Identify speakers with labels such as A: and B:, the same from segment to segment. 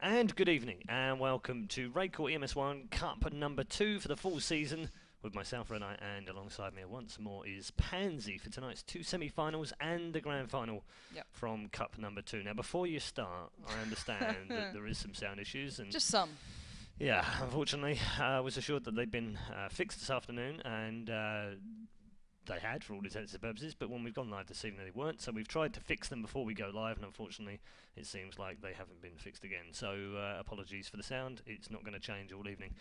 A: And good evening, and welcome to RaidCall EMS1 Cup number 2 for the full season. With myself, Renai, and alongside me once more is Pansy for tonight's 2 semi-finals and the grand final from Cup number 2. Now, before you start, I understand that there is some sound issues. And
B: just some.
A: Yeah, unfortunately, I was assured that they'd been fixed this afternoon, and they had, for all intents and purposes, but when we've gone live this evening, they weren't. So we've tried to fix them before we go live, and unfortunately, it seems like they haven't been fixed again. So apologies for the sound. It's not going to change all evening.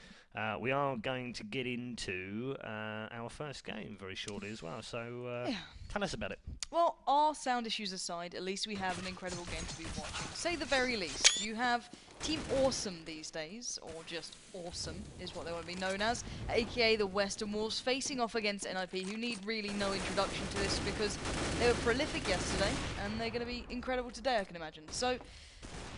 A: We are going to get into our first game very shortly as well. So tell us about it.
B: Well, our sound issues aside, at least we have an incredible game to be watching. Say the very least. You have Team Awesome these days, or just Awesome is what they want to be known as, aka the Western Wolves, facing off against NiP, who need really no introduction to this because they were prolific yesterday, and they're going to be incredible today, I can imagine. So,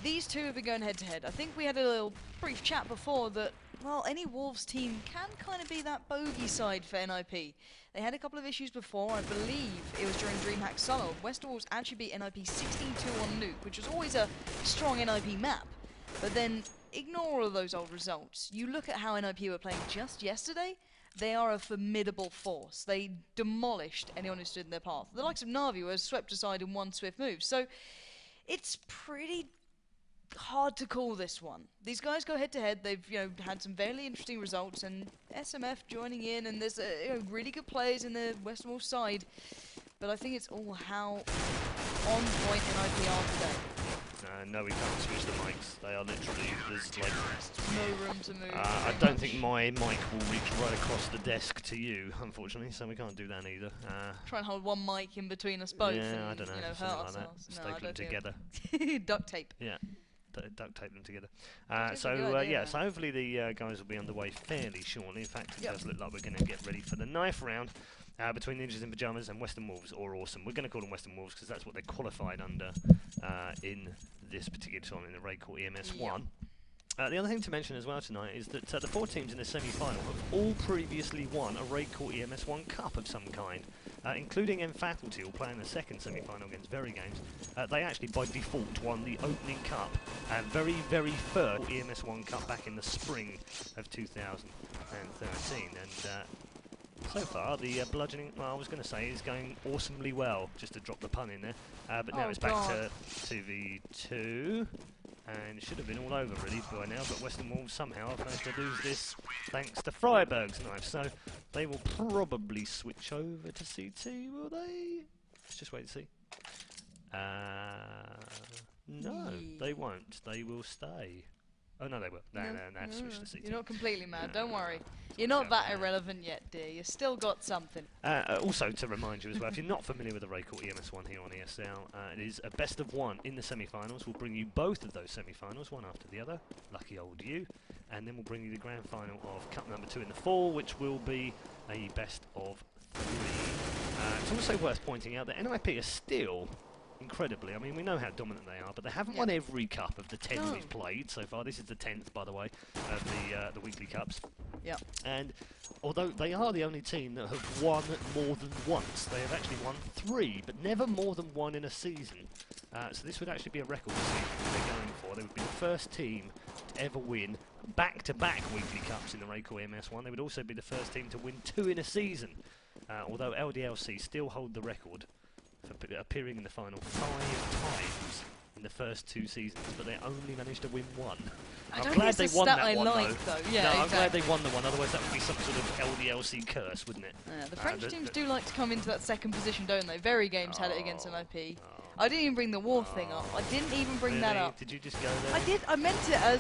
B: these two have been going head-to-head. I think we had a little brief chat before that, well, any Wolves team can kind of be that bogey side for NiP. They had a couple of issues before. I believe it was during DreamHack Summer. Western Wolves actually beat NiP 16-2 on NiP, which was always a strong NiP map. But then, ignore all of those old results. You look at how NiP were playing just yesterday, they are a formidable force. They demolished anyone who stood in their path. The likes of Na'Vi were swept aside in one swift move. So, it's pretty hard to call this one. These guys go head-to-head. They've had some very interesting results, and SMF joining in, and there's really good players in the Western Wolves side. But I think it's all how on point NiP are today.
A: No, we can't switch the mics. They are literally, there's like
B: no room to move.
A: I don't think my mic will reach right across the desk to you, unfortunately, so we can't do that either.
B: Try and hold one mic in between us both.
A: Yeah,
B: and,
A: I don't know,
B: hurt
A: something like
B: ourselves.
A: that. Staple them together.
B: Duct tape.
A: Yeah, duct tape them together.
B: So
A: hopefully the guys will be underway fairly shortly. In fact, it does look like we're going to get ready for the knife round between Ninjas in Pyjamas and Western Wolves, or Awesome. We're going to call them Western Wolves because that's what they're qualified under in this particular tournament, in the RaidCall EMS1. The other thing to mention as well tonight is that the 4 teams in the semi-final have all previously won a RaidCall EMS1 Cup of some kind, including M Faculty, who will play in the second semi-final against Very Games. They actually, by default, won the opening cup, very, very first EMS1 Cup back in the spring of 2013. And so far, the bludgeoning, well, I was going to say, is going awesomely well, just to drop the pun in there. But now it's back to 2v2, and it should have been all over really by now, but Western Wolves somehow have managed to lose this thanks to Freiberg's knife, so they will probably switch over to CT, will they? Let's just wait and see. No, they won't. They will stay. Oh, no, they will. No, they've switched to CT.
B: You're not completely mad, don't worry. You're not that irrelevant yet, dear. You've still got something.
A: Also, to remind you as well, if you're not familiar with the RaidCall EMS1 here on ESL, it is a best of 1 in the semi-finals. We'll bring you both of those semi-finals, one after the other. Lucky old you. And then we'll bring you the grand final of Cup number 2 in the fall, which will be a best of 3. It's also worth pointing out that NiP are still incredibly, I mean, we know how dominant they are, but they haven't won every cup of the 10 we've played so far. This is the 10th, by the way, of the weekly cups.
B: Yeah.
A: And although they are the only team that have won more than once, they have actually won 3, but never more than 1 in a season. So this would actually be a record season they're going for. They would be the first team to ever win back-to-back weekly cups in the RaidCall EMS1. They would also be the first team to win 2 in a season, although LDLC still hold the record for appearing in the final 5 times in the first 2 seasons, but they only managed to win 1. I'm glad they won that one, though.
B: Yeah,
A: no, I'm glad they won the one, otherwise that would be some sort of LDLC curse, wouldn't it?
B: The French teams do like to come into that second position, don't they? Very Games had it against NiP. I didn't even bring the war thing up. I didn't even bring that up.
A: Did you just go there?
B: I did. I meant it as,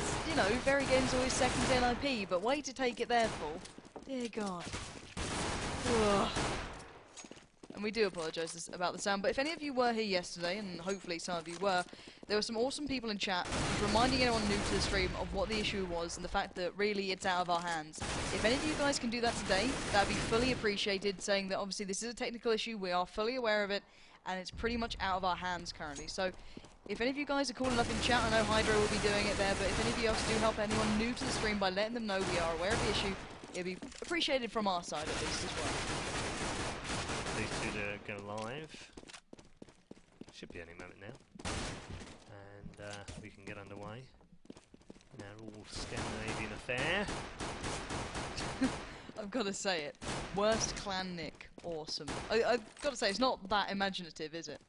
B: Very Games always second to NiP, but way to take it there, Paul. Dear God. Ugh. And we do apologise about the sound, but if any of you were here yesterday, and hopefully some of you were, there were some awesome people in chat reminding anyone new to the stream of what the issue was and the fact that really it's out of our hands. If any of you guys can do that today, that'd be fully appreciated, saying that obviously this is a technical issue, we are fully aware of it, and it's pretty much out of our hands currently. So if any of you guys are cool enough in chat, I know Hydro will be doing it there, but if any of you else do help anyone new to the stream by letting them know we are aware of the issue, it'd be appreciated from our side at least as well.
A: These two to go live. Should be any moment now. And we can get underway. all Scandinavian affair.
B: I've got to say it. Worst clan nick. Awesome. I've got to say, it's not that imaginative, is it?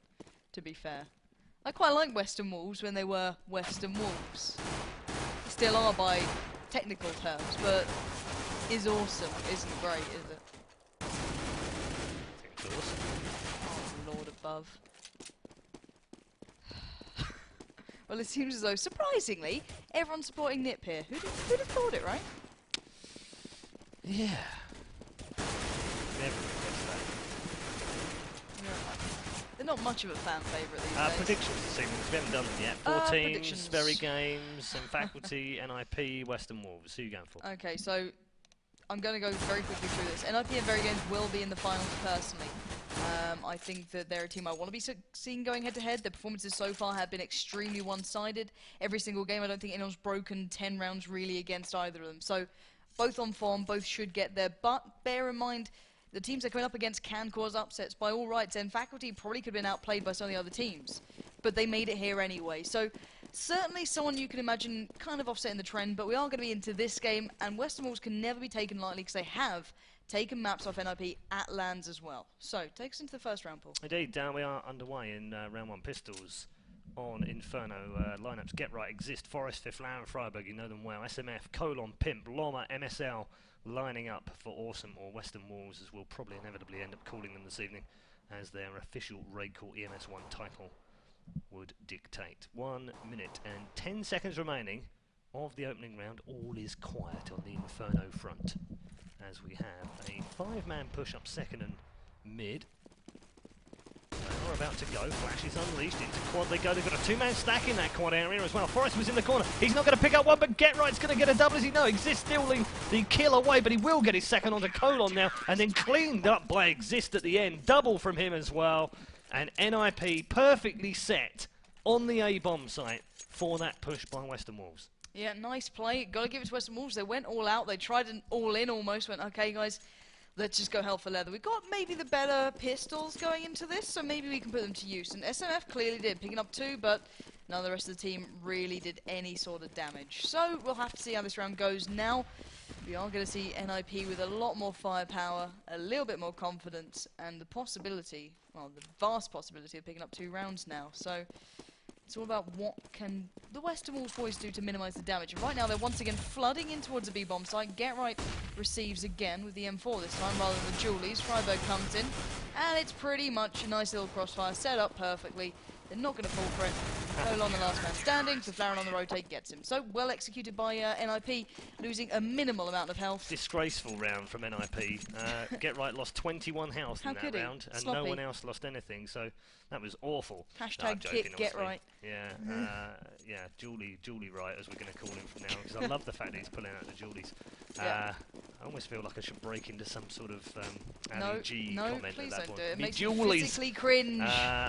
B: To be fair. I quite like Western Wolves when they were Western Wolves. Still are by technical terms, but is awesome isn't great, is it?
A: I think it's awesome.
B: Oh, Lord above. Well, it seems as though, surprisingly, everyone's supporting NiP here. Who'd have thought it, right?
A: Yeah. Never request that.
B: Yeah. They're not much of a fan favourite these days.
A: Predictions this evening, 'cause we haven't done them yet. 4 teams, Very Games, and Faculty, NiP, Western Wolves. Who are you going for?
B: Okay, so I'm going to go very quickly through this. NiP and Very Games will be in the finals personally. I think that they're a team I want to be seeing going head-to-head. Their performances so far have been extremely one-sided. Every single game, I don't think anyone's broken 10 rounds really against either of them. So both on form, both should get there. But bear in mind, the teams they're coming up against can cause upsets by all rights. And Faculty probably could have been outplayed by some of the other teams. But they made it here anyway. So certainly someone you can imagine kind of offsetting the trend. But we are going to be into this game. And Western Wolves can never be taken lightly because they have taken maps off NiP at lands as well. So, take us into the first round, Paul.
A: Indeed, we are underway in round 1 pistols on Inferno. Lineups Get Right exist. Forest, Fiflar and Freiburg, you know them well. SMF, Colon, Pimp, Loma, MSL lining up for Awesome or Western Wolves, as we'll probably inevitably end up calling them this evening, as their official RaidCall EMS 1 title would dictate. 1 minute and 10 seconds remaining of the opening round. All is quiet on the Inferno front, as we have a 5-man push-up second and mid. They are about to go. Flash is unleashed into quad. They go. They've got a 2-man stack in that quad area as well. Forrest was in the corner. He's not going to pick up one, but Get Right's going to get a double as he knows. Exist still the kill away, but he will get his second onto Colon now, and then cleaned up by Exist at the end. Double from him as well. And NiP perfectly set on the A-bomb site for that push by Western Wolves.
B: Yeah, nice play. Got to give it to Western Wolves. They went all out. They tried an all-in almost. Went, okay, guys, let's just go hell for leather. We've got maybe the better pistols going into this, so maybe we can put them to use. And SMF clearly did, picking up 2, but none of the rest of the team really did any sort of damage. So we'll have to see how this round goes. Now, we are going to see NiP with a lot more firepower, a little bit more confidence, and the possibility, well, the vast possibility of picking up 2 rounds now. So it's all about what can the Western Wolves boys do to minimise the damage. And right now they're once again flooding in towards the B-bomb site. Get Right receives again with the M4 this time rather than the Julies. Freiburg comes in, and it's pretty much a nice little crossfire set up perfectly. They're not going to fall for it. Colon, the last man standing, so Flaren on the rotate gets him. So well executed by NiP, losing a minimal amount of health.
A: Disgraceful round from NiP. Get Right lost 21 health in that round, and no one else lost anything, so that was awful.
B: Hashtag kick Get Right.
A: Yeah, yeah, Julie Right, as we're going to call him from now, because I love the fact that he's pulling out the Julies.
B: Yeah.
A: I almost feel like I should break into some sort of
B: no,
A: G
B: no,
A: comment
B: please
A: at that
B: don't
A: point.
B: do it. It
A: Me
B: makes me
A: Julies.
B: physically cringe.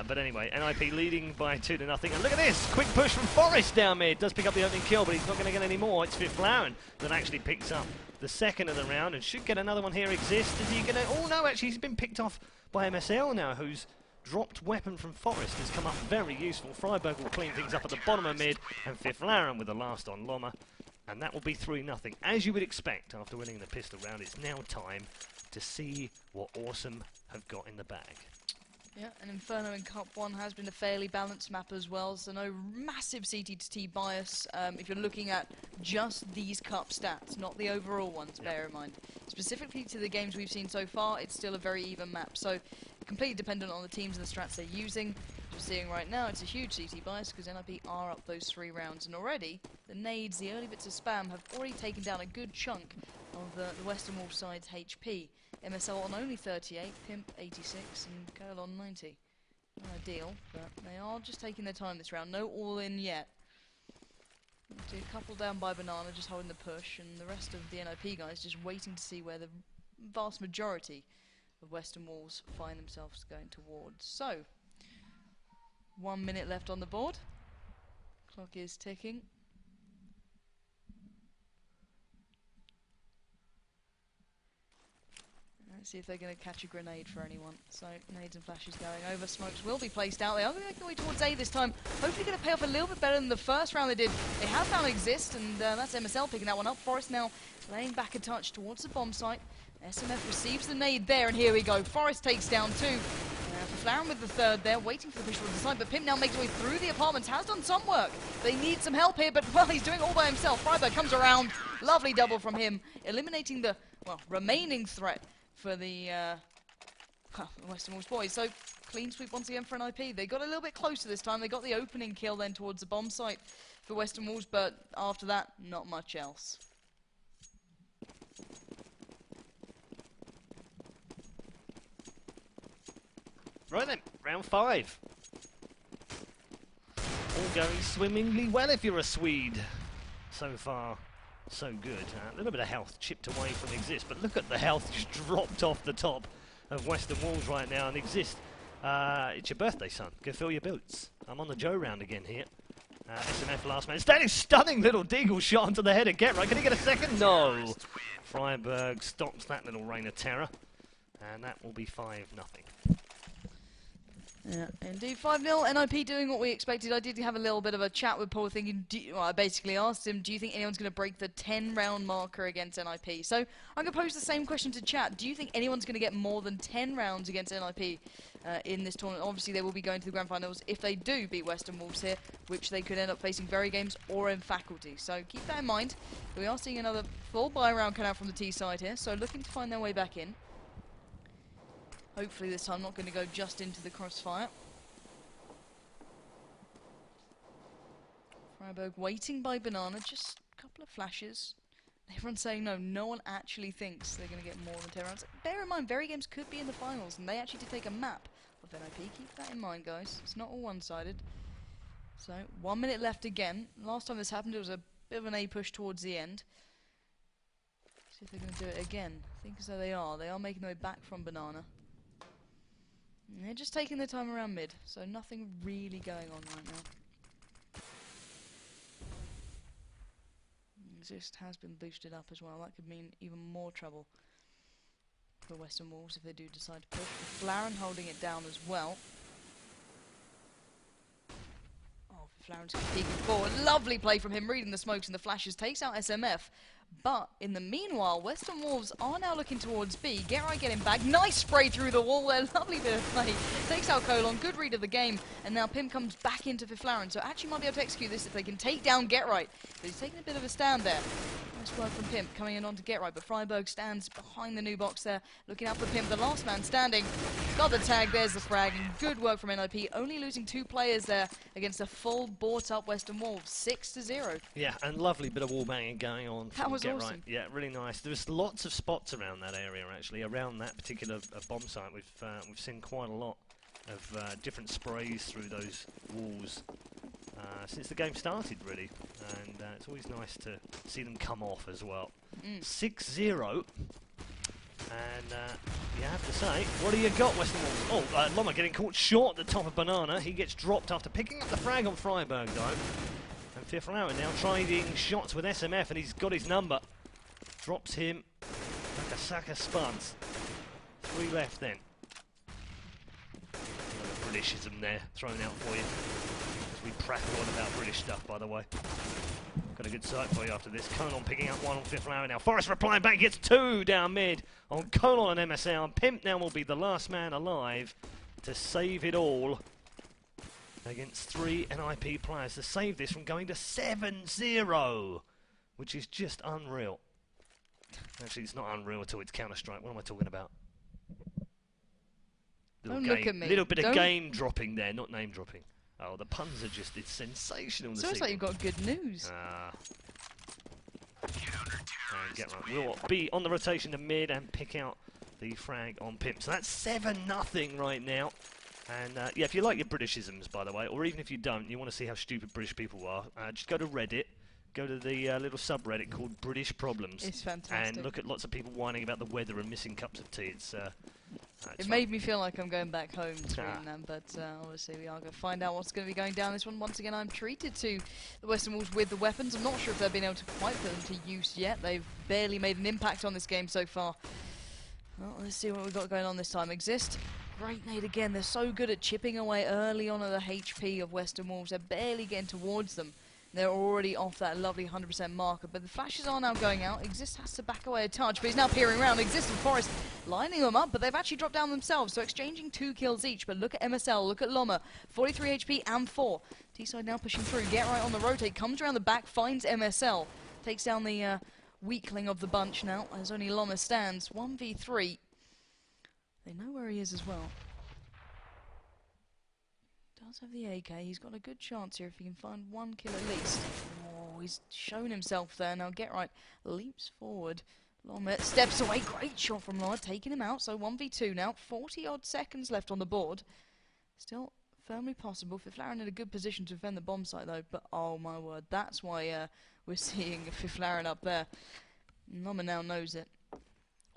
A: But anyway, NiP leading by 2-0. And look at this, quick push from Forrest down mid. Does pick up the opening kill, but he's not going to get any more. It's Fiflaren that actually picks up the second of the round and should get another one here. Exist. Is he going to? Oh no, actually he's been picked off by MSL now, who's dropped weapon from Forrest has come up very useful. Freiburg will clean things up at the bottom of mid, and Fiflaren with the last on Loma. And that will be 3-0. As you would expect after winning the pistol round, it's now time to see what Awesome have got in the bag.
B: Yeah, and Inferno in Cup 1 has been a fairly balanced map as well, so no massive CT to T bias if you're looking at just these Cup stats, not the overall ones, bear in mind. Specifically to the games we've seen so far, it's still a very even map, so completely dependent on the teams and the strats they're using. As you're seeing right now, it's a huge CT bias because NiP are up those 3 rounds, and already the nades, the early bits of spam, have already taken down a good chunk of the Western Wolves side's HP. MSL on only 38, Pimp 86, and Colon 90. Not ideal, but they are just taking their time this round. No all-in yet. See a couple down by Banana, just holding the push, and the rest of the NiP guys just waiting to see where the vast majority of Western Wolves find themselves going towards. So, 1 minute left on the board. Clock is ticking. Let's see if they're going to catch a grenade for anyone. So, nades and flashes going over. Smokes will be placed out. They are going to make their way towards A this time. Hopefully going to pay off a little bit better than the first round they did. They have found Exist, and that's MSL picking that one up. Forest now laying back a touch towards the bomb site. SMF receives the nade there, and here we go. Forest takes down 2. Flaren with the 3rd there, waiting for the push towards the side, but Pimp now makes his way through the apartments, has done some work. They need some help here, but, well, he's doing it all by himself. Freiburg comes around. Lovely double from him, eliminating the, well, remaining threat for the Western Wolves boys. So, clean sweep once again for NiP. They got a little bit closer this time. They got the opening kill then towards the bomb site for Western Wolves, but after that, not much else.
A: Right then, round 5. All going swimmingly well if you're a Swede. So far, so good. A little bit of health chipped away from Exist, but look at the health just dropped off the top of Western Wolves right now. And Exist, it's your birthday, son. Go fill your boots. I'm on the Joe round again here. SMF last man standing, stunning little deagle shot onto the head of Get Right. Can he get a second? No. Freiburg stops that little reign of terror, and that will be 5-0.
B: Yeah, indeed. 5-0, NiP doing what we expected. I did have a little bit of a chat with Paul thinking, well, I basically asked him, do you think anyone's going to break the 10-round marker against NiP? So I'm going to pose the same question to chat. Do you think anyone's going to get more than 10 rounds against NiP in this tournament? Obviously, they will be going to the Grand Finals if they do beat Western Wolves here, which they could end up facing Very Games or in Faculty. So keep that in mind. We are seeing another full buy round come out from the T side here, so looking to find their way back in. Hopefully this time not going to go just into the crossfire. Freiburg waiting by Banana, just a couple of flashes. Everyone's saying no, no one actually thinks they're going to get more than 10 rounds. Bear in mind, Very Games could be in the finals, and they actually did take a map of NiP. Keep that in mind, guys. It's not all one-sided. So, 1 minute left again. Last time this happened, it was a bit of an A push towards the end. See if they're going to do it again. I think as though they are. They are making their way back from Banana. And they're just taking their time around mid, so nothing really going on right now. Exist has been boosted up as well. That could mean even more trouble for Western Wolves if they do decide to push. Flaren holding it down as well. Oh, Flaren's peeking forward. Lovely play from him, reading the smokes and the flashes. Takes out SMF. But in the meanwhile, Western Wolves are now looking towards B. Get Right getting back. Nice spray through the wall there. Lovely bit of play. Takes out Colon. Good read of the game. And now Pim comes back into Fiflaren. So actually might be able to execute this if they can take down Get Right. But he's taking a bit of a stand there. Nice work from Pimp coming in on to Get Right. But Freiburg stands behind the new box there. Looking out for Pimp. The last man standing. Got the tag. There's the frag. And good work from NiP. Only losing 2 players there against a full bought up Western Wolves. 6-0.
A: Yeah, and lovely bit of wall banging going on.
B: That was
A: Get
B: awesome.
A: Right. Yeah, really nice. There's lots of spots around that area actually. Around that particular bomb site, we've seen quite a lot of different sprays through those walls since the game started, really. And it's always nice to see them come off as well. 6-0. And you have to say, what do you got, Western Wolves? Oh, Loma getting caught short at the top of Banana. He gets dropped after picking up the frag on Freiburg, though. And Fiflaren now trying shots with SMF, and he's got his number. Drops him like a sack of spuds. 3 left then. Another Britishism there, thrown out for you. As we prattle on about British stuff, by the way. Got a good sight for you after this. Colon picking up 1 on Fiflaren now. Forrest replying back, gets 2 down mid on Colon and MSL. And Pimp now will be the last man alive to save it all against 3 NiP players to save this from going to 7-0, which is just unreal. Actually, it's not unreal at all. It's Counter-Strike. What am I talking about?
B: Don't look at me.
A: Little bit of game dropping there, not name dropping. Oh, the puns are just, it's sensational.
B: Sounds like you've got good news.
A: Get Right. We'll be on the rotation to mid and pick out the frag on Pimp. So that's 7-0 right now. And yeah, if you like your Britishisms, by the way, or even if you don't, you want to see how stupid British people are, just go to Reddit. Go to the little subreddit called British Problems.
B: It's fantastic.
A: And look at lots of people whining about the weather and missing cups of tea. It's
B: it made me feel like I'm going back home to reading them, but obviously we are going to find out what's going to be going down this one. Once again, I'm treated to the Western Wolves with the weapons. I'm not sure if they've been able to quite put them to use yet. They've barely made an impact on this game so far. Well, let's see what we've got going on this time. Exist. Great nade again. They're so good at chipping away early on at the HP of Western Wolves. They're barely getting towards them. They're already off that lovely 100% marker, but the flashes are now going out. Exist has to back away a touch, but he's now peering around. Exist and Forest lining them up, but they've actually dropped down themselves, so exchanging 2 kills each. But look at MSL, look at Loma, 43 HP and 4. T-side now pushing through, get right on the rotate, comes around the back, finds MSL. Takes down the weakling of the bunch now, as only Loma stands. 1v3. They know where he is as well. Does have the AK. He's got a good chance here if he can find 1 kill at least. Oh, he's shown himself there. Now Get Right leaps forward. Loma steps away. Great shot from Loma, taking him out. So 1v2 now. 40 odd seconds left on the board. Still firmly possible. Fiflaren in a good position to defend the bomb site though. But oh my word, that's why we're seeing Fiflaren up there. Loma now knows it.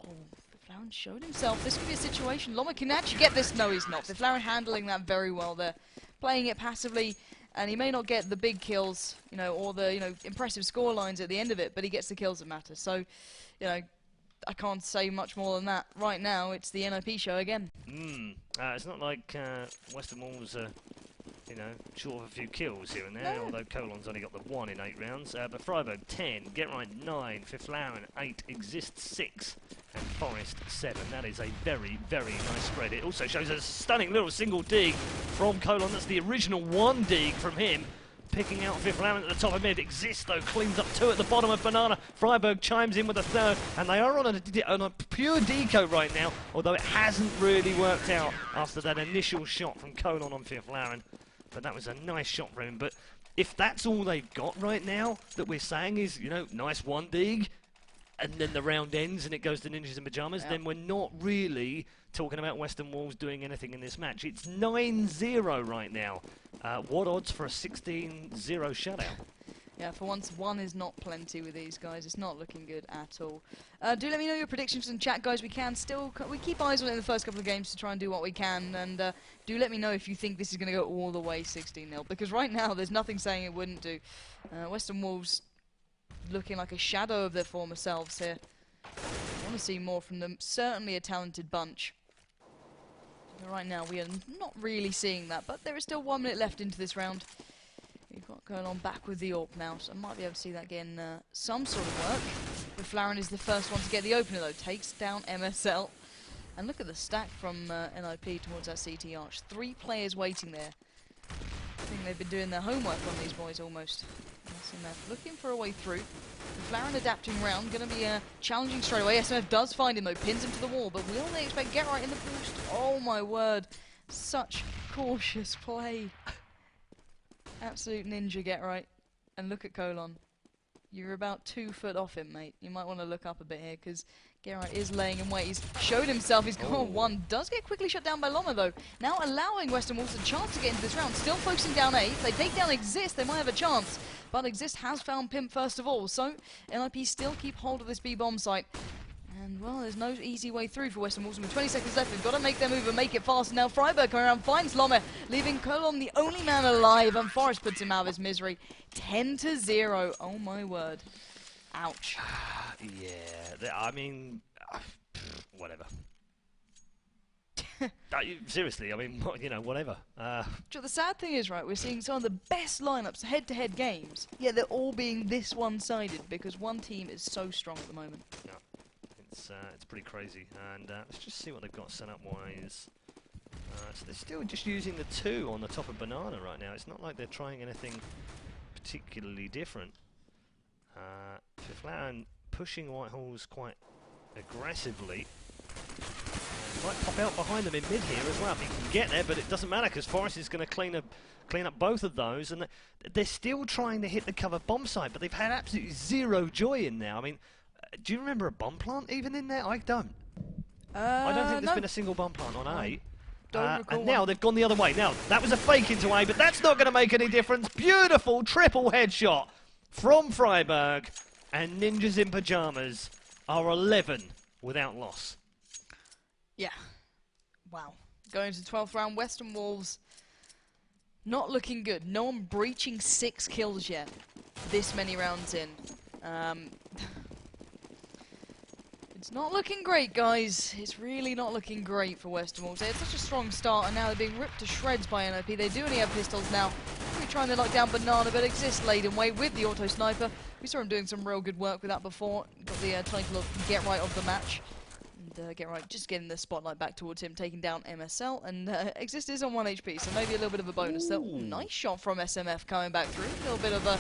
B: Oh, Fiflaren showed himself. This could be a situation. Loma can actually get this. No, he's not. Fiflaren handling that very well there. Playing it passively, and he may not get the big kills, you know, or the, you know, impressive score lines at the end of it, but he gets the kills that matter. So, you know, I can't say much more than that. Right now, it's the NiP show again.
A: It's not like Western Wolves are, you know, short of a few kills here and there, although Colon's only got the 1 in 8 rounds. But Freiburg 10, Get Right 9, Fiflaren 8, Exist 6, and Forest 7. That is a very, very nice spread. It also shows a stunning little single dig from Colon. That's the original 1 dig from him. Picking out Fiflaren at the top of mid. Exist, though, cleans up 2 at the bottom of Banana. Freiburg chimes in with a 3rd, and they are on a pure deco right now, although it hasn't really worked out after that initial shot from Colon on Fiflaren. But that was a nice shot from him. But if that's all they've got right now, that we're saying is, you know, nice 1 dig, and then the round ends and it goes to Ninjas in Pyjamas, then we're not really talking about Western Wolves doing anything in this match. It's 9-0 right now. What odds for a 16-0 shutout?
B: Yeah, for once, 1 is not plenty with these guys. It's not looking good at all. Do let me know your predictions in chat, guys. We keep eyes on it in the first couple of games to try and do what we can. And do let me know if you think this is going to go all the way 16-0. Because right now, there's nothing saying it wouldn't do. Western Wolves looking like a shadow of their former selves here. I want to see more from them. Certainly a talented bunch. But right now, we are not really seeing that. But there is still 1 minute left into this round. We've got going on back with the AWP now, so I might be able to see that getting some sort of work. Fiflaren is the first one to get the opener though, takes down MSL. And look at the stack from NiP towards that CT arch. 3 players waiting there. I think they've been doing their homework on these boys almost. SMF looking for a way through. Fiflaren adapting round, going to be challenging straight away. SMF does find him though, pins him to the wall, but will they expect Get Right in the boost? Oh my word, such cautious play. Absolute ninja Get Right. And look at Colon. You're about 2 foot off him, mate. You might want to look up a bit here, because Get Right is laying in wait. He's showed himself. He's got 1. Does get quickly shut down by Loma, though. Now allowing Western Wolves a chance to get into this round. Still focusing down A. If they take down Exist, they might have a chance. But Exist has found Pimp first of all. So NiP still keep hold of this B bomb site. And, well, there's no easy way through for Western Wolves. With 20 seconds left, they've got to make their move and make it fast. Now Freiburg coming around, finds Loma, leaving Colon the only man alive, and Forrest puts him out of his misery. 10-0. Oh, my word. Ouch.
A: Yeah, I mean, whatever. Seriously, I mean, you know, whatever.
B: The sad thing is, right, we're seeing some of the best lineups, head-to-head games, yet they're all being this one-sided, because one team is so strong at the moment.
A: Yeah. It's pretty crazy, and let's just see what they've got set up wise. So they're still just using the 2 on the top of Banana right now. It's not like they're trying anything particularly different. Fiflaren pushing Whitehall's quite aggressively. Might pop out behind them in mid here as well if he can get there, but it doesn't matter because Forrest is going to clean up both of those, and they're still trying to hit the cover bomb site, but they've had absolutely 0 joy in there. I mean, do you remember a bomb plant even in there? I don't. I don't think there's been a single bomb plant on A. And now they've gone the other way. Now, that was a fake into A, but that's not going to make any difference. Beautiful triple headshot from Freiburg, and Ninjas in Pyjamas are 11 without loss.
B: Yeah. Wow. Going to the 12th round, Western Wolves not looking good. No one breaching 6 kills yet. This many rounds in. It's not looking great, guys. It's really not looking great for Western Wolves. They had such a strong start, and now they're being ripped to shreds by NiP. They do only have pistols now. We're trying to lock down Banana, but Exist laid in way with the auto sniper. We saw him doing some real good work with that before. Got the title of Get Right of the match. And Get Right just getting the spotlight back towards him, taking down MSL. And Exist is on 1 HP, so maybe a little bit of a bonus there. Ooh, nice shot from SMF coming back through. A little bit of a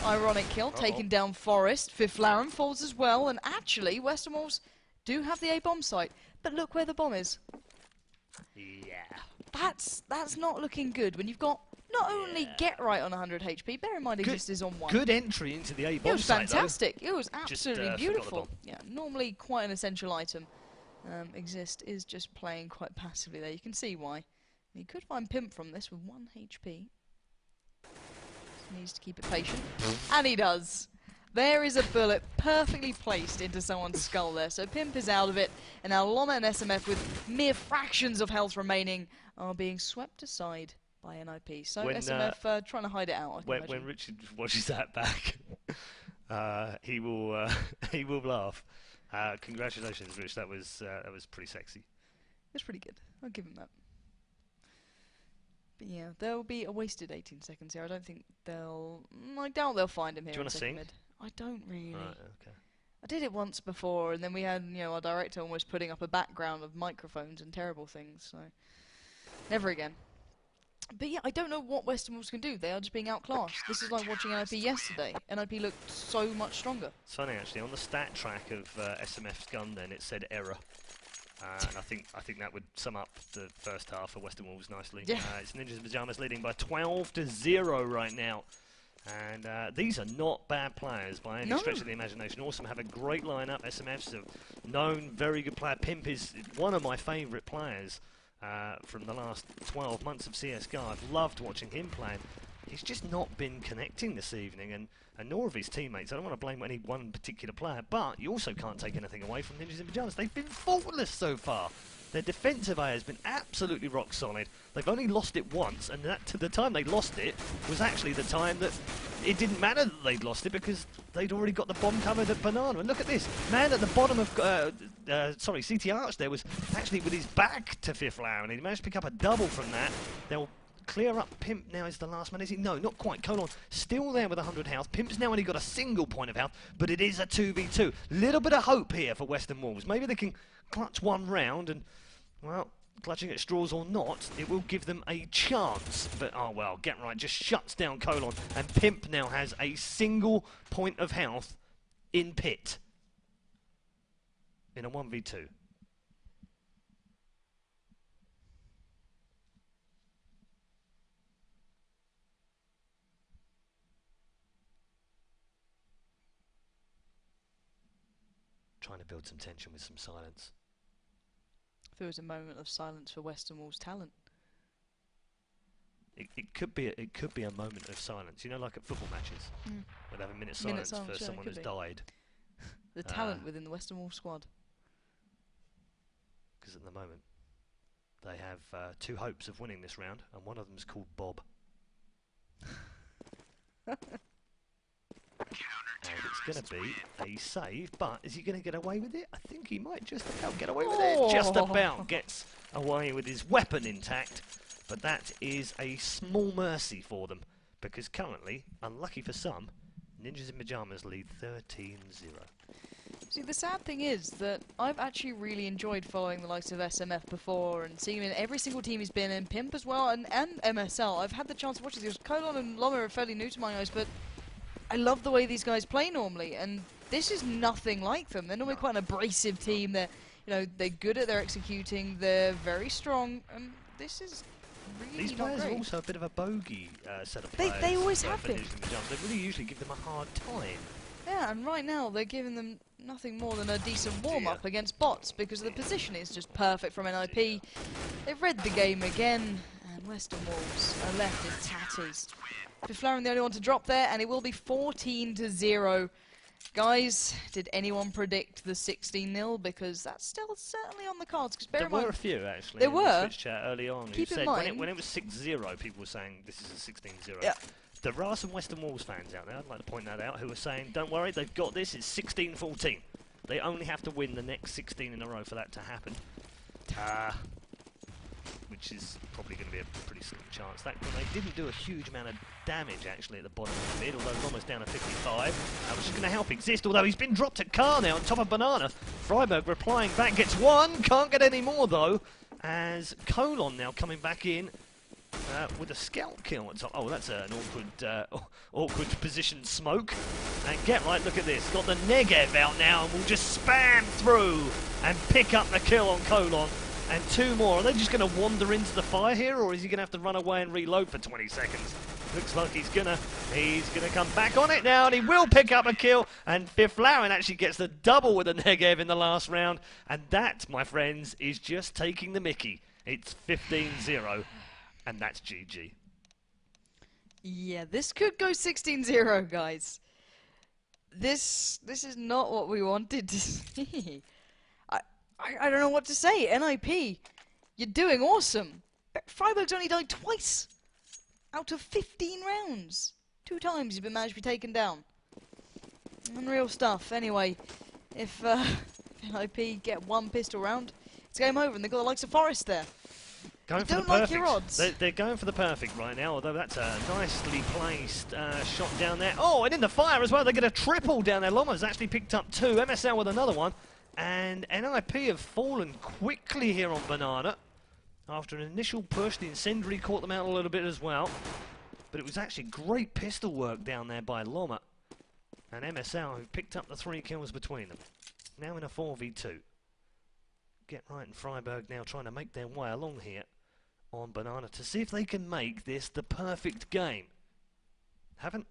B: ironic kill, taking down Forest. Fifth Laren falls as well, and actually, Western Wolves do have the A-bomb site, but look where the bomb is.
A: Yeah.
B: That's not looking good when you've got not only Get Right on 100 HP, bear in mind Exist is on 1.
A: Good entry into the A-bomb
B: It was
A: site,
B: fantastic.
A: Though.
B: It was absolutely
A: Just,
B: beautiful. Yeah, normally quite an essential item. Exist is just playing quite passively there. You can see why. He could find Pimp from this with 1 HP. Needs to keep it patient. And he does. There is a bullet perfectly placed into someone's skull there. So Pimp is out of it. And now Llama and SMF with mere fractions of health remaining are being swept aside by NiP. So when, SMF trying to hide it out.
A: When Richard watches that back, he will laugh. Congratulations, Rich. That was pretty sexy.
B: It's pretty good. I'll give him that. But yeah, there'll be a wasted 18 seconds here. I don't think they'll... I doubt they'll find him here.
A: Do you want to sing?
B: Mid. I don't really.
A: Right, okay.
B: I did it once before, and then we had, our director almost putting up a background of microphones and terrible things, so... Never again. But yeah, I don't know what Western Wolves can do. They are just being outclassed. This is like watching NiP yesterday. NiP looked so much stronger.
A: It's funny, actually. On the stat track of SMF's gun, then, it said error. And I think that would sum up the first half for Western Wolves nicely.
B: Yeah.
A: It's Ninjas in Pyjamas leading by 12-0 right now. And these are not bad players by any stretch of the imagination. Awesome have a great lineup. SMF's a known, very good player. Pimp is one of my favourite players from the last 12 months of CSGO. I've loved watching him play. He's just not been connecting this evening, and nor have his teammates. I don't want to blame any one particular player, but you also can't take anything away from Ninjas in Pyjamas. They've been faultless so far. Their defensive A has been absolutely rock solid. They've only lost it once, and the time they lost it was actually the time that it didn't matter that they'd lost it, because they'd already got the bomb covered at Banana. And look at this, man at the bottom of, CT Arch there was actually with his back to Fifth Laren, and he managed to pick up a double from that. They'll clear up. Pimp now is the last man, is he? No, not quite. Colon still there with 100 health. Pimp's now only got a single point of health, but it is a 2v2. Little bit of hope here for Western Wolves. Maybe they can clutch one round, and, well, clutching at straws or not, it will give them a chance. But, oh well, Get Right just shuts down Colon, and Pimp now has a single point of health in pit in a 1v2. Trying to build some tension with some silence.
B: If there was a moment of silence for Western Wolves' talent.
A: It could be a moment of silence. You know, like at football matches, where they have a minute silence for someone who's died.
B: The talent within the Western Wolves squad.
A: Because at the moment, they have 2 hopes of winning this round, and one of them is called Bob. And it's going to be a save, but is he going to get away with it? I think he might just about get away with it. Just about gets away with his weapon intact, but that is a small mercy for them, because currently, unlucky for some, Ninjas in Pyjamas lead 13-0.
B: See, the sad thing is that I've actually really enjoyed following the likes of SMF before and seeing him in every single team he's been in, Pimp as well, and MSL. I've had the chance to watch these. Colon and Llama are fairly new to my eyes, but I love the way these guys play normally, and this is nothing like them. They're normally quite an abrasive team. They're, they're good at their executing. They're very strong, and this is really
A: These players are also a bit of a bogey set of
B: players. They always have been.
A: They really usually give them a hard time.
B: Yeah, and right now they're giving them nothing more than a decent warm-up against bots, because the position is just perfect from NiP. They've read the game again, and Western Wolves are left in tatters. Fifth Laren the only one to drop there, and it will be 14-0. Guys, did anyone predict the 16-0? Because that's still certainly on the cards.
A: There were a few, actually,
B: there
A: in
B: were.
A: the Twitch chat early on.
B: Keep
A: who
B: in
A: said
B: mind,
A: when it was 6-0, people were saying this is a 16-0.
B: Yeah.
A: There are some Western Wolves fans out there, I'd like to point that out, who are saying, don't worry, they've got this, it's 16-14. They only have to win the next 16 in a row for that to happen. Which is probably going to be a pretty slim chance. That grenade didn't do a huge amount of damage, actually, at the bottom of the mid, although Loma's down to 55, which is going to help exist, although he's been dropped at car now on top of Banana. Freiburg replying back, gets one, can't get any more, though, as Colon now coming back in with a scout kill on top. Oh, that's an awkward position smoke. And get right, look at this, got the Negev out now, and will just spam through and pick up the kill on Colon. And two more. Are they just going to wander into the fire here, or is he going to have to run away and reload for 20 seconds? Looks like he's gonna come back on it now, and he will pick up a kill. And Fiflaren actually gets the double with the Negev in the last round. And that, my friends, is just taking the mickey. It's 15-0, and that's GG.
B: Yeah, this could go 16-0, guys. This is not what we wanted to see. I don't know what to say. NiP, you're doing awesome. Freiburg's only died twice out of 15 rounds. 2 times he's been managed to be taken down. Unreal stuff. Anyway, if NiP get 1 pistol round, it's game over, and they've got the likes of Forest there.
A: Going for
B: don't
A: the
B: like
A: perfect.
B: your odds.
A: They're going for the perfect right now, although that's a nicely placed shot down there. Oh, and in the fire as well, they get a triple down there. Loma's actually picked up 2. MSL with another one. And NiP have fallen quickly here on Banana. After an initial push, the incendiary caught them out a little bit as well. But it was actually great pistol work down there by Loma. And MSL, who picked up the 3 kills between them. Now in a 4v2. Get right, and Freiburg now trying to make their way along here on Banana to see if they can make this the perfect game. Haven't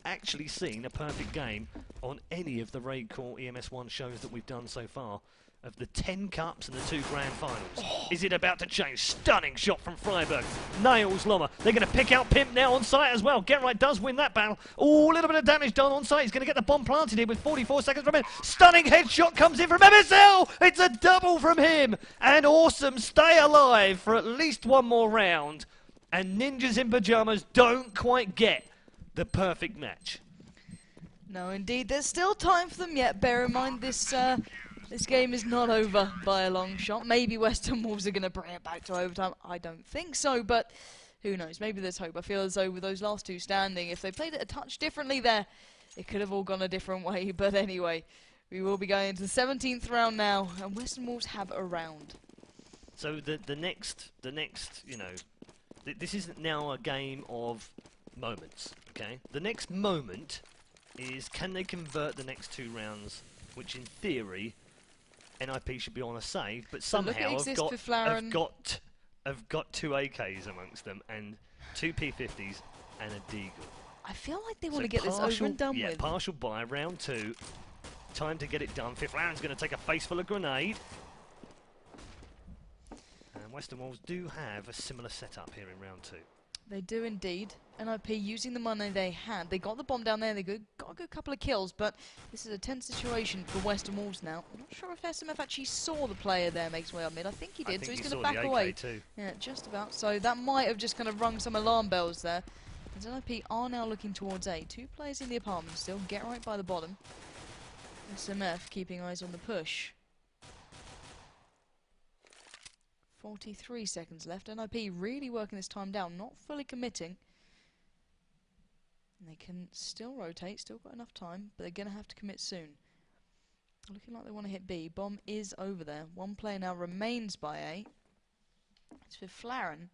A: actually seen a perfect game on any of the RaidCall EMS 1 shows that we've done so far. Of the 10 cups and the 2 grand finals. Oh. Is it about to change? Stunning shot from Freiburg. Nails Loma. They're going to pick out Pimp now on site as well. Get right does win that battle. Oh, a little bit of damage done on site. He's going to get the bomb planted here with 44 seconds remaining. Stunning headshot comes in from MSL. It's a double from him. And Awesome stay alive for at least 1 more round. And Ninjas in Pajamas don't quite get the perfect match.
B: No, indeed. There's still time for them yet. Bear in mind this game is not over by a long shot. Maybe Western Wolves are going to bring it back to overtime. I don't think so, but who knows? Maybe there's hope. I feel as though with those last 2 standing, if they played it a touch differently there, it could have all gone a different way. But anyway, we will be going into the 17th round now, and Western Wolves have a round.
A: So the next, you know, this isn't now a game of moments, okay? The next moment is, can they convert the next 2 rounds, which in theory NiP should be on a save, but somehow have got 2 AKs amongst them and 2 P50s and a Deagle.
B: I feel like they want to get this over and done with.
A: Yeah, partial buy, round 2. Time to get it done. Fiflaren's going to take a face full of grenade. And Western Wolves do have a similar setup here in round 2.
B: They do indeed. NiP using the money they had. They got the bomb down there, they got a good couple of kills, but this is a tense situation for Western Wolves now. I'm not sure if SMF actually saw the player there make his way up mid. I think he did, so he's going to back away.
A: Too.
B: Yeah, just about. So that might have just kind of rung some alarm bells there. As NiP are now looking towards A. 2 players in the apartment still. Get right by the bottom. SMF keeping eyes on the push. 43 seconds left. NiP really working this time down, not fully committing. And they can still rotate, still got enough time, but they're going to have to commit soon. Looking like they want to hit B. Bomb is over there. 1 player now remains by A. It's Fiflaren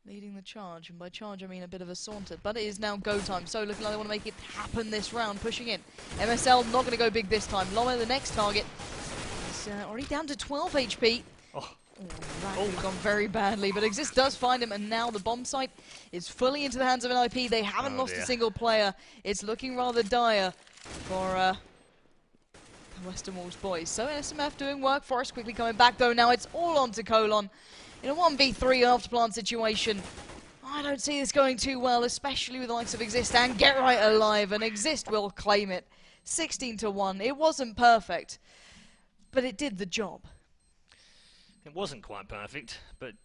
B: leading the charge, and by charge I mean a bit of a saunter, but it is now go time, so looking like they want to make it happen this round, pushing in. MSL not going to go big this time. Loma, the next target, is already down to 12 HP.
A: Oh.
B: Oh, that could have gone very badly, but Exist does find him, and now the bomb site is fully into the hands of NiP. They haven't lost a single player. It's looking rather dire for the Western Wolves boys. So SMF doing work. Forest quickly coming back, though. Now it's all on to Colon in a 1v3 afterplant situation. I don't see this going too well, especially with the likes of Exist and Get Right alive, and Exist will claim it. 16-1. It wasn't perfect, but it did the job.
A: It wasn't quite perfect, but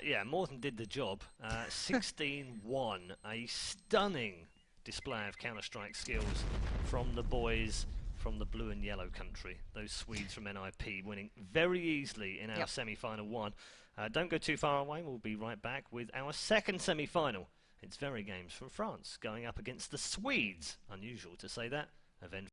A: yeah, more than did the job. 16-1, a stunning display of Counter-Strike skills from the boys from the blue and yellow country. Those Swedes from NiP winning very easily in our semi-final one. Don't go too far away. We'll be right back with our second semi-final. It's Very Games from France going up against the Swedes. Unusual to say that. Event